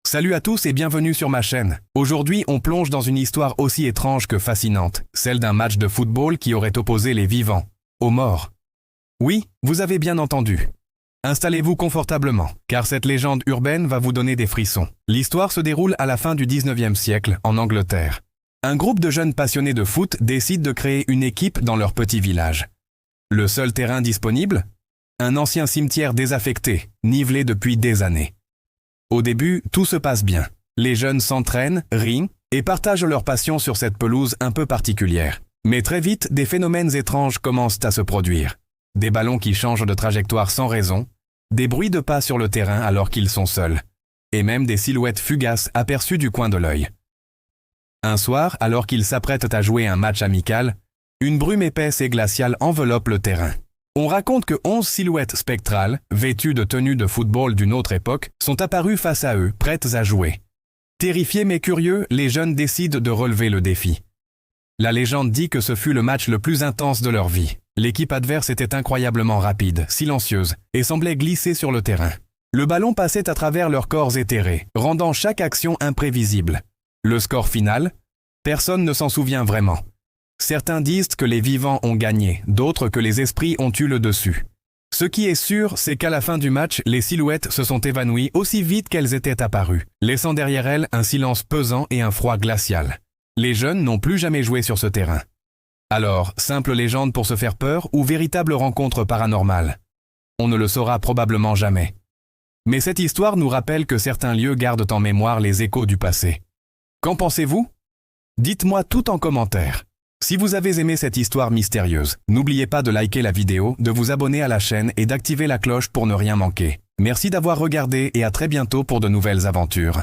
Salut à tous et bienvenue sur ma chaîne. Aujourd'hui, on plonge dans une histoire aussi étrange que fascinante, celle d'un match de football qui aurait opposé les vivants aux morts. Oui, vous avez bien entendu. Installez-vous confortablement, car cette légende urbaine va vous donner des frissons. L'histoire se déroule à la fin du 19e siècle, en Angleterre. Un groupe de jeunes passionnés de foot décide de créer une équipe dans leur petit village. Le seul terrain disponible? Un ancien cimetière désaffecté, nivelé depuis des années. Au début, tout se passe bien. Les jeunes s'entraînent, rient et partagent leur passion sur cette pelouse un peu particulière. Mais très vite, des phénomènes étranges commencent à se produire. Des ballons qui changent de trajectoire sans raison, des bruits de pas sur le terrain alors qu'ils sont seuls, et même des silhouettes fugaces aperçues du coin de l'œil. Un soir, alors qu'ils s'apprêtent à jouer un match amical, une brume épaisse et glaciale enveloppe le terrain. On raconte que 11 silhouettes spectrales, vêtues de tenues de football d'une autre époque, sont apparues face à eux, prêtes à jouer. Terrifiés mais curieux, les jeunes décident de relever le défi. La légende dit que ce fut le match le plus intense de leur vie. L'équipe adverse était incroyablement rapide, silencieuse, et semblait glisser sur le terrain. Le ballon passait à travers leurs corps éthérés, rendant chaque action imprévisible. Le score final? Personne ne s'en souvient vraiment. Certains disent que les vivants ont gagné, d'autres que les esprits ont eu le dessus. Ce qui est sûr, c'est qu'à la fin du match, les silhouettes se sont évanouies aussi vite qu'elles étaient apparues, laissant derrière elles un silence pesant et un froid glacial. Les jeunes n'ont plus jamais joué sur ce terrain. Alors, simple légende pour se faire peur ou véritable rencontre paranormale? On ne le saura probablement jamais. Mais cette histoire nous rappelle que certains lieux gardent en mémoire les échos du passé. Qu'en pensez-vous? Dites-moi tout en commentaire. Si vous avez aimé cette histoire mystérieuse, n'oubliez pas de liker la vidéo, de vous abonner à la chaîne et d'activer la cloche pour ne rien manquer. Merci d'avoir regardé et à très bientôt pour de nouvelles aventures.